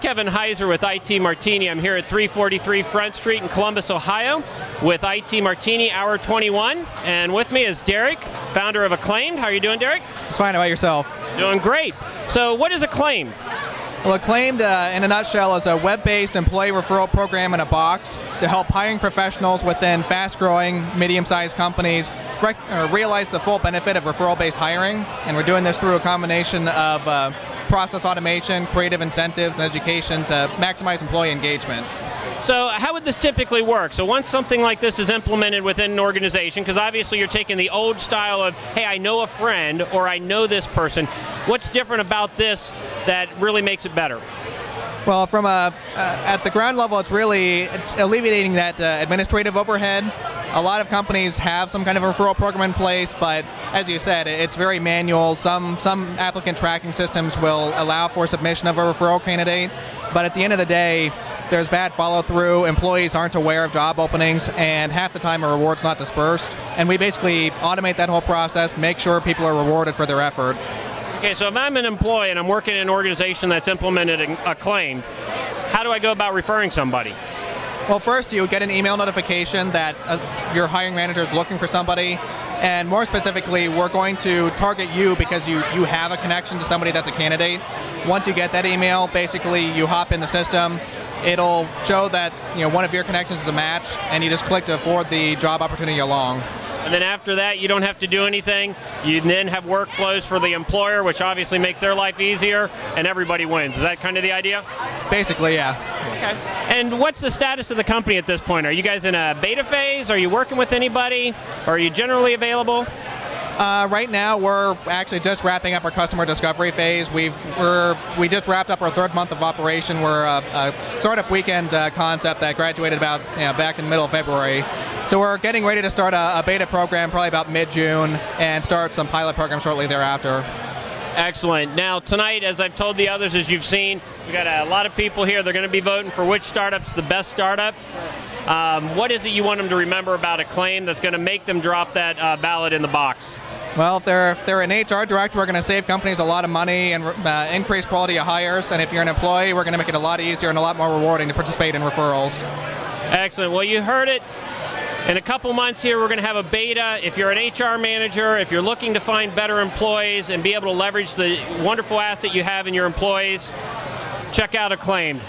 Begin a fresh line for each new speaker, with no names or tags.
Kevin Heiser with IT Martini. I'm here at 343 Front Street in Columbus, Ohio with IT Martini Hour 21. And with me is Derek, founder of Acclaimd. How are you doing, Derek?
It's fine. How about yourself?
Doing great. So what is Acclaimd?
Well, Acclaimd, in a nutshell, is a web-based employee referral program in a box to help hiring professionals within fast-growing, medium-sized companies realize the full benefit of referral-based hiring. And we're doing this through a combination of process automation, creative incentives, and education to maximize employee engagement.
So how would this typically work? So once something like this is implemented within an organization, because obviously you're taking the old style of, hey, I know a friend or I know this person. What's different about this that really makes it better?
Well, from at the ground level, it's really alleviating that administrative overhead. A lot of companies have some kind of referral program in place, but as you said, it's very manual. Some applicant tracking systems will allow for submission of a referral candidate, but at the end of the day, there's bad follow-through, employees aren't aware of job openings, and half the time a reward's not dispersed. And we basically automate that whole process, make sure people are rewarded for their effort.
Okay, so if I'm an employee and I'm working in an organization that's implemented Acclaimd, how do I go about referring somebody?
Well, first you get an email notification that your hiring manager is looking for somebody, and more specifically, we're going to target you because you have a connection to somebody that's a candidate. Once you get that email, basically you hop in the system. It'll show that one of your connections is a match, and you just click to forward the job opportunity along.
And then after that, you don't have to do anything. You then have workflows for the employer, which obviously makes their life easier, and everybody wins. Is that kind of the idea?
Basically, yeah.
Okay. And what's the status of the company at this point? Are you guys in a beta phase? Are you working with anybody? Or are you generally available?
Right now, we're actually just wrapping up our customer discovery phase. We just wrapped up our third month of operation. We're a startup weekend concept that graduated about back in the middle of February. So we're getting ready to start a beta program probably about mid-June and start some pilot programs shortly thereafter.
Excellent. Now tonight, as I've told the others, as you've seen, we've got a lot of people here. They're going to be voting for which startup's the best startup. What is it you want them to remember about Acclaimd that's going to make them drop that ballot in the box?
Well, if they're an HR director, we're going to save companies a lot of money and increase quality of hires. And if you're an employee, we're going to make it a lot easier and a lot more rewarding to participate in referrals.
Excellent. Well, you heard it. In a couple months here, we're going to have a beta. If you're an HR manager, if you're looking to find better employees and be able to leverage the wonderful asset you have in your employees, check out Acclaimd.